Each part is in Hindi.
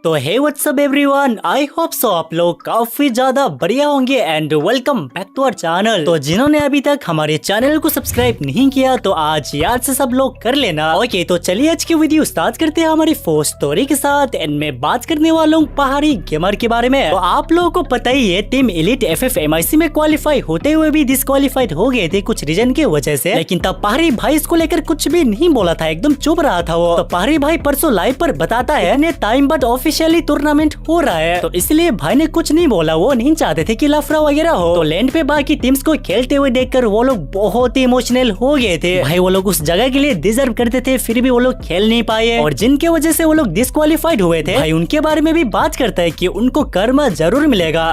तो hey whatsapp everyone, I hope so आप लोग काफी ज्यादा बढ़िया होंगे and welcome back to our channel. तो जिन्होंने अभी तक हमारे चैनल को सब्सक्राइब नहीं किया तो आज याद से सब लोग कर लेना। ओके, तो चलिए आज की वीडियो स्टार्ट करते हैं हमारी फर्स्ट स्टोरी के साथ। एंड मैं बात करने वाला हूँ पहाड़ी गेमर के बारे में। तो आप लोगों को पता ही है, टीम एलिट FF-MIC में क्वालिफाई होते हुए भी डिस्क्वालीफाइड हो गए थे कुछ रीजन की वजह से। लेकिन तब पहाड़ी भाई इसको लेकर कुछ भी नहीं बोला था, एकदम चुप रहा था वो। तो पहाड़ी भाई परसों लाइव पर बताता है टाइम बट ऑफिशियली टूर्नामेंट हो रहा है, तो इसलिए भाई ने कुछ नहीं बोला। वो नहीं चाहते थे कि लफड़ा वगैरह हो। तो लैंड पे बाकी टीम्स को खेलते हुए देखकर वो लोग बहुत ही इमोशनल हो गए थे। भाई वो लोग उस जगह के लिए डिजर्व करते थे, फिर भी वो लोग खेल नहीं पाए और जिनके वजह से वो लोग डिस्क्वालीफाइड हुए थे। भाई उनके बारे में भी बात करता है कि उनको कर्म जरूर मिलेगा।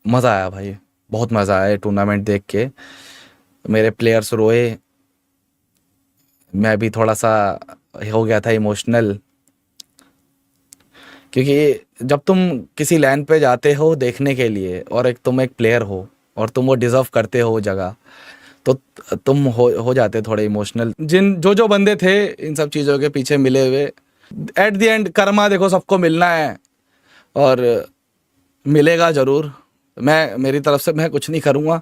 मजा आया भाई, बहुत मजा आया टूर्नामेंट देख के। मेरे प्लेयर्स रोए, मैं भी थोड़ा सा हो गया था इमोशनल, क्योंकि जब तुम किसी लैंड पे जाते हो देखने के लिए और तुम एक प्लेयर हो और तुम वो डिजर्व करते हो वो जगह, तो तुम हो जाते थोड़े इमोशनल। जो बंदे थे इन सब चीज़ों के पीछे मिले हुए, एट द एंड कर्मा देखो सबको मिलना है और मिलेगा ज़रूर। मेरी तरफ से मैं कुछ नहीं करूँगा।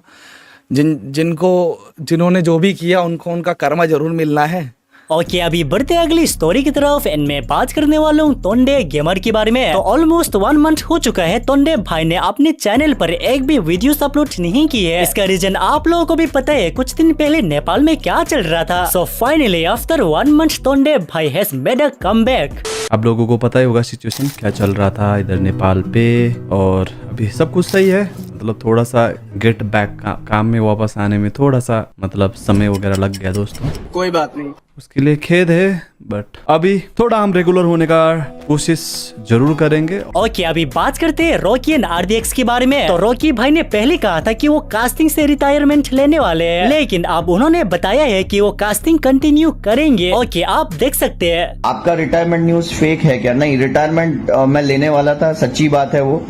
जिन्होंने जो भी किया उनको उनका कर्मा ज़रूर मिलना है। ओके, अभी बढ़ते अगली स्टोरी की तरफ। एंड मैं बात करने वाला हूँ तोंडे गेमर के बारे में। तो ऑलमोस्ट 1 मंथ हो चुका है तोंडे भाई ने अपने चैनल पर एक भी वीडियोस अपलोड नहीं की है। इसका रीजन आप लोगों को भी पता है, कुछ दिन पहले नेपाल में क्या चल रहा था। सो फाइनली आफ्टर 1 मंथ तोंडे भाई हैज मेड अ कमबैक। आप लोगों को पता ही होगा सिचुएशन क्या चल रहा था इधर नेपाल पे, और अभी सब कुछ सही है। मतलब थोड़ा सा गेट बैक काम में वापस आने में थोड़ा सा मतलब समय वगैरह लग गया दोस्तों, कोई बात नहीं, उसके लिए खेद है। बट अभी थोड़ा हम रेगुलर होने का कोशिश जरूर करेंगे। ओके, अभी बात करते हैं रॉकी एंड RDX के बारे में। तो रॉकी भाई ने पहले कहा था कि वो कास्टिंग से रिटायरमेंट लेने वाले हैं, लेकिन अब उन्होंने बताया है कि वो कास्टिंग कंटिन्यू करेंगे। ओके, आप देख सकते हैं। आपका रिटायरमेंट न्यूज फेक है क्या? नहीं, रिटायरमेंट मैं लेने वाला था, सच्ची बात है वो।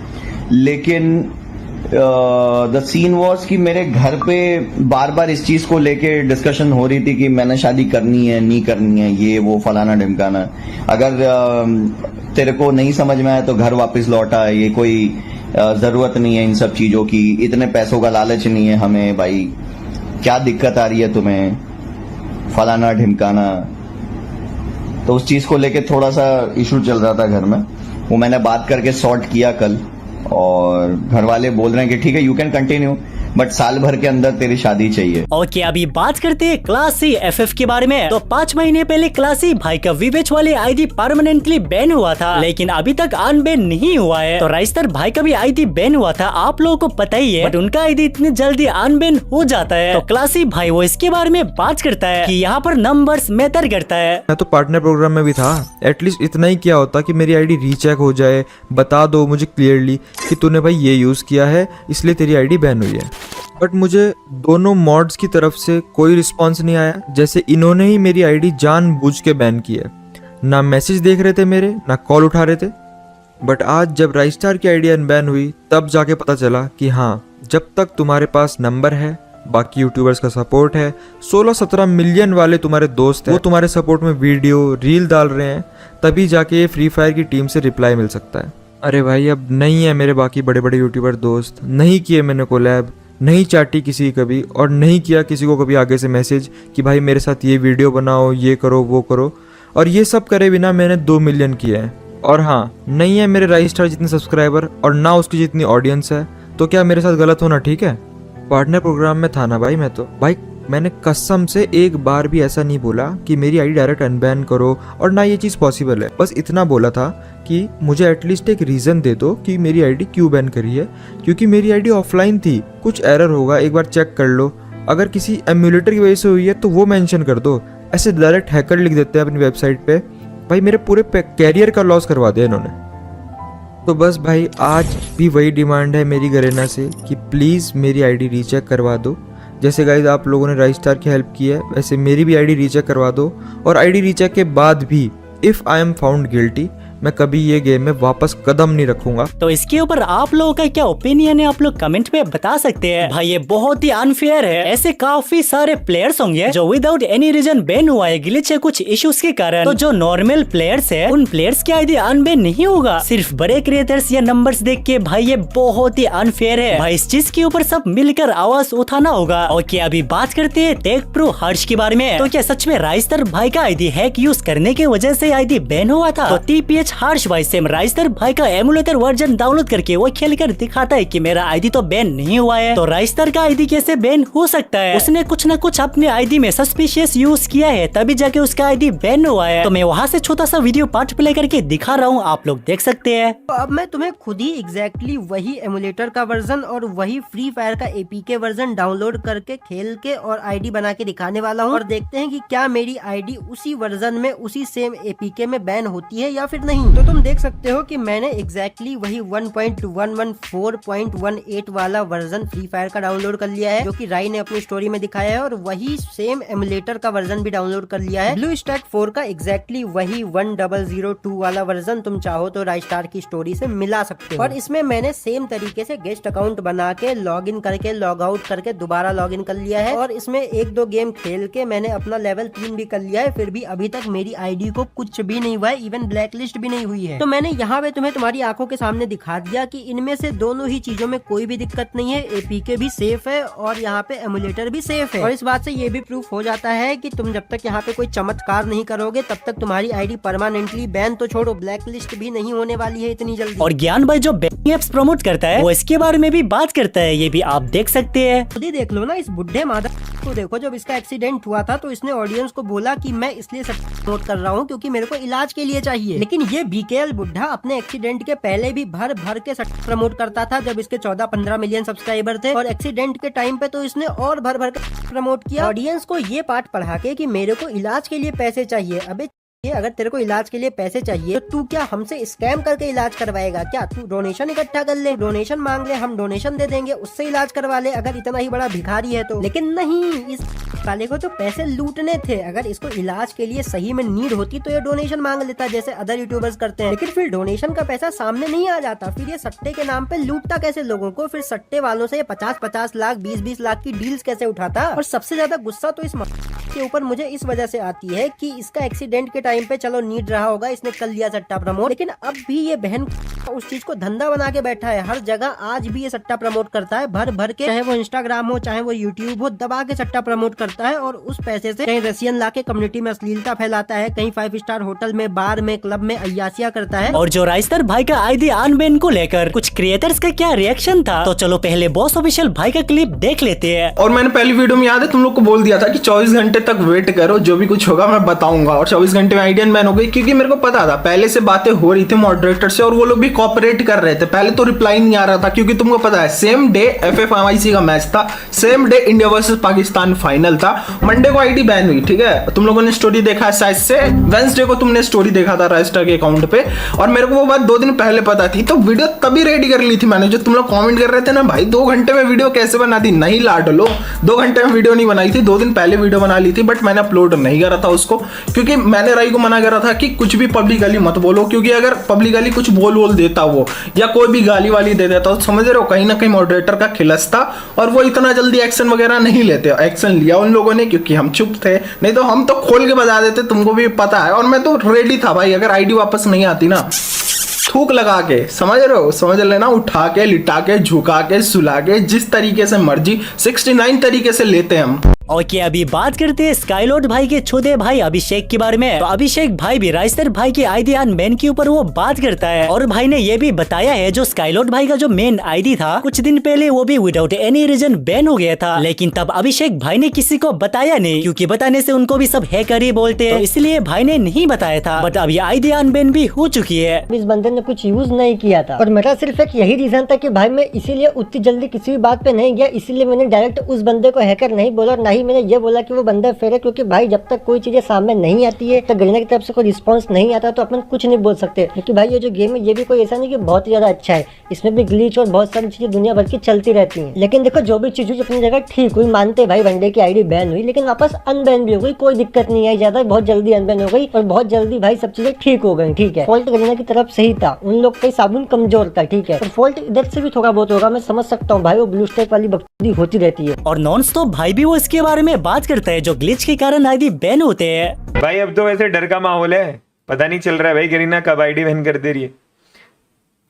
लेकिन द सीन वॉज कि मेरे घर पे बार बार इस चीज को लेके डिस्कशन हो रही थी कि मैंने शादी करनी है नहीं करनी है, ये वो फलाना ढिमकाना। अगर तेरे को नहीं समझ में आया तो घर वापस लौटा, ये कोई जरूरत नहीं है इन सब चीजों की, इतने पैसों का लालच नहीं है हमें भाई, क्या दिक्कत आ रही है तुम्हें, फलाना ढिमकाना। तो उस चीज को लेके थोड़ा सा इशू चल रहा था घर में, वो मैंने बात करके सॉर्ट किया कल, और घर वाले बोल रहे हैं कि ठीक है यू कैन कंटिन्यू, बट साल भर के अंदर तेरी शादी चाहिए। ओके, अभी बात करते हैं क्लासी FF के बारे में। तो 5 महीने पहले क्लासी भाई का विवेच वाले आईडी परमानेंटली बैन हुआ था, लेकिन अभी तक अनबैन नहीं हुआ है। तो राइस्टर भाई का भी आईडी बैन हुआ था, आप लोगों को पता ही है, बट उनका आईडी इतनी जल्दी अनबैन हो जाता है। तो क्लासी भाई वो इसके बारे में बात करता है कि यहाँ पर नंबर्स मैटर करता है। मैं तो पार्टनर प्रोग्राम में भी था, एटलीस्ट इतना ही किया होता कि मेरी आईडी रीचेक हो जाए, बता दो मुझे क्लियरली कि तूने भाई ये यूज किया है इसलिए तेरी आईडी बैन हुई है। बट मुझे दोनों मॉड्स की तरफ से कोई रिस्पांस नहीं आया, जैसे इन्होंने ही मेरी आईडी जानबूझ के बैन की है। ना मैसेज देख रहे थे मेरे, ना कॉल उठा रहे थे। बट आज जब राइस्टार की आईडी अनबैन हुई तब जाके पता चला कि हाँ, जब तक तुम्हारे पास नंबर है, बाकी यूट्यूबर्स का सपोर्ट है, 16-17 मिलियन वाले तुम्हारे दोस्त हैं, वो तुम्हारे सपोर्ट में वीडियो रील डाल रहे हैं, तभी जाके ये फ्री फायर की टीम से रिप्लाई मिल सकता है। अरे भाई अब नहीं है मेरे बाकी बड़े बड़े यूट्यूबर दोस्त, नहीं किए मैंने कोलैब, नहीं चाटी किसी कभी, और नहीं किया किसी को कभी आगे से मैसेज कि भाई मेरे साथ ये वीडियो बनाओ, ये करो वो करो, और ये सब करे बिना मैंने 2 मिलियन किए हैं। और हाँ, नहीं है मेरे राइस्टार जितने सब्सक्राइबर और ना उसकी जितनी ऑडियंस है, तो क्या मेरे साथ गलत होना ठीक है? पार्टनर प्रोग्राम में था ना भाई मैं तो, भाई मैंने कसम से एक बार भी ऐसा नहीं बोला कि मेरी आईडी डायरेक्ट अनबैन करो, और ना ये चीज़ पॉसिबल है। बस इतना बोला था कि मुझे एटलीस्ट एक रीज़न दे दो कि मेरी आईडी क्यों बैन करी है, क्योंकि मेरी आईडी ऑफलाइन थी, कुछ एरर होगा एक बार चेक कर लो, अगर किसी एम्यूलेटर की वजह से हुई है तो वो मेंशन कर दो। ऐसे डायरेक्ट हैकर लिख देते हैं अपनी वेबसाइट पे, भाई मेरे पूरे कैरियर का लॉस करवा दिया इन्होंने। तो बस भाई आज भी वही डिमांड है मेरी गरेना से कि प्लीज़ मेरी आईडी रीचेक करवा दो। जैसे गाइज आप लोगों ने राइस्टार की हेल्प की है, वैसे मेरी भी आईडी रीचेक करवा दो, और आईडी रीचेक के बाद भी if I am found guilty मैं कभी ये गेम में वापस कदम नहीं रखूंगा। तो इसके ऊपर आप लोगों का क्या ओपिनियन है, आप लोग कमेंट में बता सकते हैं। भाई ये बहुत ही अनफेयर है, ऐसे काफी सारे प्लेयर्स होंगे जो विदाउट एनी रीजन बैन हुआ है ग्लिच है कुछ इश्यूज के कारण। तो जो नॉर्मल प्लेयर्स है उन प्लेयर्स की आईडी अनबैन नहीं होगा सिर्फ बड़े क्रिएटर्स या नंबर्स देख के। भाई ये बहुत ही अनफेयर है भाई, इस चीज के ऊपर सब मिलकर आवाज उठाना होगा। ओके अभी बात करते हैं टेक प्रो हर्ष के बारे में। तो क्या सच में राइस्टर भाई का आईडी हैक यूज करने की वजह से आईडी बैन हुआ था? तो TPH हर्ष भाई सेम राइस्टर भाई का एमुलेटर वर्जन डाउनलोड करके वो खेल कर दिखाता है कि मेरा आईडी तो बैन नहीं हुआ है। तो राइस्टर का आईडी कैसे बैन हो सकता है? उसने कुछ न कुछ अपने आईडी में सस्पिशियस यूज किया है तभी जाके उसका आईडी बैन हुआ है। तो मैं वहाँ से छोटा सा वीडियो पार्ट प्ले करके दिखा रहा हूँ, आप लोग देख सकते हैं। तो अब मैं तुम्हें खुद ही एग्जैक्टली वही एमुलेटर का वर्जन और वही फ्री फायर का APK वर्जन डाउनलोड करके खेल के और आईडी बना के दिखाने वाला हूँ और देखते हैं कि क्या मेरी आईडी उसी वर्जन में उसी सेम APK में बैन होती है या फिर नहीं। तो तुम देख सकते हो कि मैंने एग्जैक्टली वही 1.114.18 वाला वर्जन फ्री फायर का डाउनलोड कर लिया है जो कि राई ने अपनी स्टोरी में दिखाया है, और वही सेम एमुलेटर का वर्जन भी डाउनलोड कर लिया है। ब्लू स्टैक 4 का एग्जैक्टली वही 1002 वाला वर्जन तुम चाहो तो राइस्टार की स्टोरी से मिला सकते हो। और इसमें मैंने सेम तरीके से गेस्ट अकाउंट बना के लॉग इन करके लॉग आउट करके दोबारा लॉग इन कर लिया है, और इसमें 1-2 गेम खेल के मैंने अपना लेवल 3 भी कर लिया है। फिर भी अभी तक मेरी आईडी को कुछ भी नहीं हुआ है, इवन ब्लैक लिस्ट भी नहीं हुई है। तो मैंने यहाँ पे तुम्हें तुम्हारी आंखों के सामने दिखा दिया कि इनमें से दोनों ही चीजों में कोई भी दिक्कत नहीं है। APK भी सेफ है और यहाँ पे एमुलेटर भी सेफ है। और इस बात से ये भी प्रूफ हो जाता है कि तुम जब तक यहाँ पे कोई चमत्कार नहीं करोगे तब तक तुम्हारी आईडी परमानेंटली बैन तो छोड़ो ब्लैक लिस्ट भी नहीं होने वाली है इतनी जल्दी। और ज्ञान भाई जो बैनिंग एप्स प्रमोट करता है वो इसके बारे में भी बात करता है, ये भी आप देख सकते हैं। खुद ही देख लो ना इस बुढ़े मादर को देखो, जब इसका एक्सीडेंट हुआ था तो इसने ऑडियंस को बोला कि मैं इसलिए प्रमोट कर रहा हूँ क्योंकि मेरे को इलाज के लिए चाहिए। लेकिन ये BKL बुढ़ा अपने एक्सीडेंट के पहले भी भर भर के प्रमोट करता था जब इसके 14-15 मिलियन सब्सक्राइबर थे, और एक्सीडेंट के टाइम पे तो इसने और भर भर के प्रमोट किया ऑडियंस को ये पाठ पढ़ा के कि मेरे को इलाज के लिए पैसे चाहिए। अबे अगर तेरे को इलाज के लिए पैसे चाहिए तो तू क्या हमसे स्कैम करके इलाज करवाएगा क्या? तू डोनेशन इकट्ठा कर ले, डोनेशन मांग ले, हम डोनेशन दे देंगे, उससे इलाज करवा ले अगर इतना ही बड़ा भिखारी है तो। लेकिन नहीं, इस साले को तो पैसे लूटने थे। अगर इसको इलाज के लिए सही में नीड होती तो ये डोनेशन मांग लेता जैसे अदर यूट्यूबर्स करते हैं। लेकिन फिर डोनेशन का पैसा सामने नहीं आ जाता, फिर ये सट्टे के नाम पे लूटता कैसे लोगों को? फिर सट्टे वालों से 50-50 लाख 20-20 लाख की डील्स कैसे उठाता? और सबसे ज्यादा गुस्सा तो इस के ऊपर मुझे इस वजह से आती है कि इसका एक्सीडेंट के टाइम पे चलो नीड रहा होगा, इसने कर लिया सट्टा प्रमोट, लेकिन अब भी ये बहन उस चीज को धंधा बना के बैठा है। हर जगह आज भी ये सट्टा प्रमोट करता है भर भर के, चाहे वो इंस्टाग्राम हो चाहे वो यूट्यूब हो, दबा के सट्टा प्रमोट करता है। और उस पैसे से कहीं रसियन ला के कम्युनिटी में अश्लीलता फैलाता है, कहीं 5 स्टार होटल में, बार में, क्लब में अय्यासियां करता है। और जो राइस्टर भाई का आईडी अनबैन को लेकर कुछ क्रिएटर्स का क्या रिएक्शन था, तो चलो पहले बॉस ऑफिशियल भाई का क्लिप देख लेते हैं। और मैंने पहली वीडियो में याद है तुम लोग को बोल दिया था कि 24 घंटे तक वेट करो, जो भी कुछ होगा मैं बताऊंगा। और 24 घंटे में आईडी अनबैन हो गई क्योंकि मेरे को पता था, पहले से बातें हो रही थी मॉडरेटर से और वो लोग भी कोऑपरेट कर रहे थे। पहले तो रिप्लाई नहीं आ रहा था क्योंकि तुमको पता है सेम डे FFIC का मैच था, same day India versus Pakistan final था। मंडे को आईडी बैन हुई, ठीक है। तुम लोगों ने स्टोरी देखा है शायद से, वेंसडे को तुमने स्टोरी देखा था राइस्टर के अकाउंट पे, और मेरे को वो बात 2 दिन पहले पता थी, तो वीडियो तभी रेडी कर ली थी मैंने। जो तुम लोग कॉमेंट कर रहे थे ना भाई 2 घंटे में वीडियो कैसे बना दी, नहीं लाड लो, 2 घंटे में वीडियो नहीं बनाई थी, 2 दिन पहले वीडियो बना ली थी, बट मैंने अपलोड नहीं करा था उसको क्योंकि मैंने राई को मना करा था कि कुछ भी पब्लिकली मत बोलो, क्योंकि अगर पब्लिकली कुछ बोल देता वो या कोई भी गाली वाली दे देता तो समझ रहे हो कहीं ना कहीं मॉडरेटर का खिलस था, और वो इतना जल्दी एक्शन वगैरह नहीं लेते। एक्शन लिया उन लोगों ने क्योंकि हम चुप थे, नहीं तो हम तो खोल के बजा देते, तुमको भी पता है। और मैं तो रेडी था भाई, अगर आईडी वापस नहीं आती ना, थूक लगा के, समझ रहे हो, समझ लेना, उठा के, लिटा के, झुका के, सुला के, जिस तरीके से मर्जी 69 तरीके से लेते हैं हम। ओके अभी बात करते हैं स्काईलॉर्ड भाई के छोटे भाई अभिषेक के बारे में। तो अभिषेक भाई भी राइस्टर भाई की आईडी अनबैन के ऊपर वो बात करता है, और भाई ने ये भी बताया है जो स्काईलॉर्ड भाई का जो मेन आईडी था कुछ दिन पहले वो भी विदाउट एनी रीजन बैन हो गया था, लेकिन तब अभिषेक भाई ने किसी को बताया नहीं क्योंकि बताने से उनको भी सब हैकर ही बोलते हैं, तो इसलिए भाई ने नहीं बताया था। बट अभी आईडी अनबैन भी हो चुकी है। इस बंदे ने कुछ यूज नहीं किया था और मेरा सिर्फ एक यही रीजन था कि भाई मैं इसीलिए उतनी जल्दी किसी भी बात पे नहीं गया, इसीलिए मैंने डायरेक्ट उस बंदे को हैकर नहीं बोला और ना ही वही मैंने ये बोला कि वो बंदा फेयर है, क्योंकि भाई जब तक कोई चीजें सामने नहीं आती है, तो गरीना की तरफ से कोई रिस्पॉन्स नहीं आता तो अपन कुछ नहीं बोल सकते। क्योंकि भाई ये जो गेम है ये भी कोई ऐसा नहीं कि बहुत ही ज्यादा अच्छा है, इसमें भी ग्लिच और बहुत सारी चीजें दुनिया भर की चलती रहती है। लेकिन देखो जो भी चीज हुई अपनी जगह ठीक हुई, मानते भाई वनडे की आईडी बैन हुई, लेकिन वापस अनबैन भी हो गई, कोई दिक्कत नहीं आई ज्यादा, बहुत जल्दी अनबैन हो गई और बहुत जल्दी भाई सब चीजें ठीक हो गई। ठीक है, फॉल्ट गरीना की तरफ से ही था, उन लोग का साबुन कमजोर था। ठीक है, तो फॉल्ट इधर से भी थोड़ा बहुत होगा, मैं समझ सकता हूँ भाई, वो ब्लू स्टेक वाली बकचोदी होती रहती है। और नॉन स्टॉप भाई भी वो इसके बारे में बात करता है जो ग्लिच के कारण आईडी बैन होते हैं। भाई अब तो वैसे डर का माहौल है, पता नहीं चल रहा है भाई गरीना कब आईडी बैन कर दे रही है।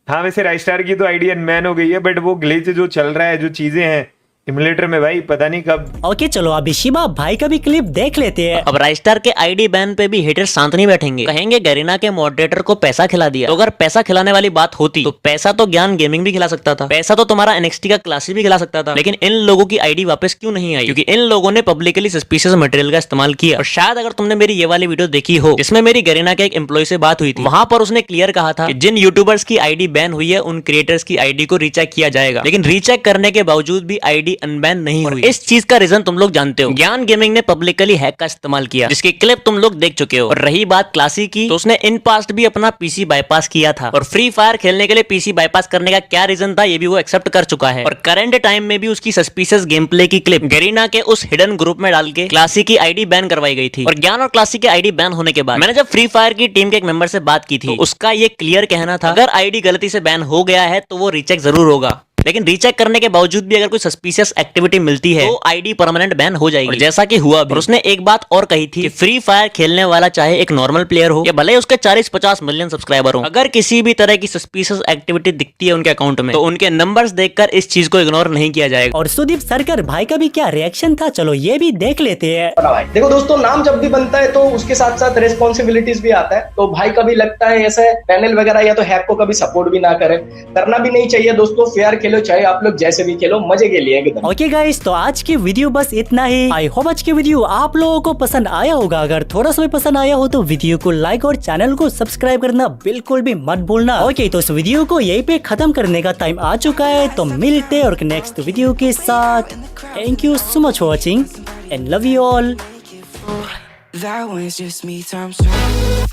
हाँ वैसे राइस्टार की तो आईडी अनबैन हो गई है, बट वो ग्लिच जो चल रहा है, जो चीजें हैं इमुलेटर में, भाई पता नहीं कब। ओके चलो अभी शिवा भाई का भी क्लिप देख लेते हैं। अब राइस्टार के आईडी बैन पे भी हेटर शांत नहीं बैठेंगे, कहेंगे गरीना के मॉडरेटर को पैसा खिला दिया। तो अगर पैसा खिलाने वाली बात होती तो पैसा तो ज्ञान गेमिंग भी खिला सकता था, पैसा तो तुम्हारा एनएक्सटी का क्लासी भी खिला सकता था। लेकिन इन लोगों की आईडी वापस क्यों नहीं आई? क्योंकि इन लोगों ने पब्लिकली सस्पिशियस मटेरियल का इस्तेमाल किया। और शायद अगर तुमने मेरी ये वाली वीडियो देखी हो जिसमें मेरी गरीना के एक एम्प्लॉय से बात हुई थी, वहां पर उसने क्लियर कहा था कि जिन यूट्यूबर्स की आईडी बैन हुई है उन क्रिएटर्स की आईडी को रीचेक किया जाएगा। लेकिन रीचेक करने के बावजूद भी आईडी अनबैन नहीं हुई। इस चीज का रीजन तुम लोग जानते हो, ज्ञान गेमिंग ने पब्लिकली हैक का इस्तेमाल किया, जिसकी क्लिप तुम लोग देख चुके हो। और रही बात क्लासी की, तो उसने इन पास्ट भी अपना पीसी बाईपास किया था, और फ्री फायर खेलने के लिए पीसी बाईपास करने का क्या रीजन था ये भी वो एक्सेप्ट कर चुका है। और करंट टाइम में भी उसकी सस्पिशियस गेम प्ले की क्लिप गरीना के उस हिडन ग्रुप में डाल के क्लासी की आईडी बैन करवाई गई थी। और ज्ञान और क्लासी की आईडी बैन होने के बाद मैंने जब फ्री फायर की टीम के एक मेंबर से बात की थी, तो उसका ये क्लियर कहना था अगर आईडी गलती से बैन हो गया है तो वो रीचेक जरूर होगा, लेकिन रीचेक करने के बावजूद भी अगर कोई सस्पिशियस एक्टिविटी मिलती है तो आईडी परमानेंट बैन हो जाएगी। और जैसा कि हुआ भी। और उसने एक बात और कही थी कि फ्री फायर खेलने वाला चाहे एक नॉर्मल प्लेयर हो या भले उसके 40-50 मिलियन सब्सक्राइबर हो, अगर किसी भी तरह की सस्पिशियस एक्टिविटी दिखती है उनके अकाउंट में तो उनके नंबर्स देखकर इस चीज को इग्नोर नहीं किया जाएगा। और सुदीप सरकर भाई का भी क्या रिएक्शन था, चलो ये भी देख लेते हैं। देखो दोस्तों, नाम जब भी बनता है तो उसके साथ साथ रेस्पॉन्सिबिलिटीज भी आता है। तो भाई कभी लगता है ऐसे पैनल वगैरह या तो हैक को कभी सपोर्ट भी ना करे, करना भी नहीं चाहिए दोस्तों। फेयर खेलो, चाहे आप लोग जैसे भी खेलो, मजे के लिए एकदम। ओके गाइस, तो आज की वीडियो बस इतना ही। आई होप आज की वीडियो आप लोगों को पसंद आया होगा। अगर थोड़ा सा भी पसंद आया हो तो वीडियो को लाइक और चैनल को सब्सक्राइब करना बिल्कुल भी मत भूलना। ओके, तो इस वीडियो को यहीं पे खत्म करने का टाइम आ चुका है, तो मिलते हैं और नेक्स्ट वीडियो के साथ। Thank you so much for watching and love you all. That was just me, time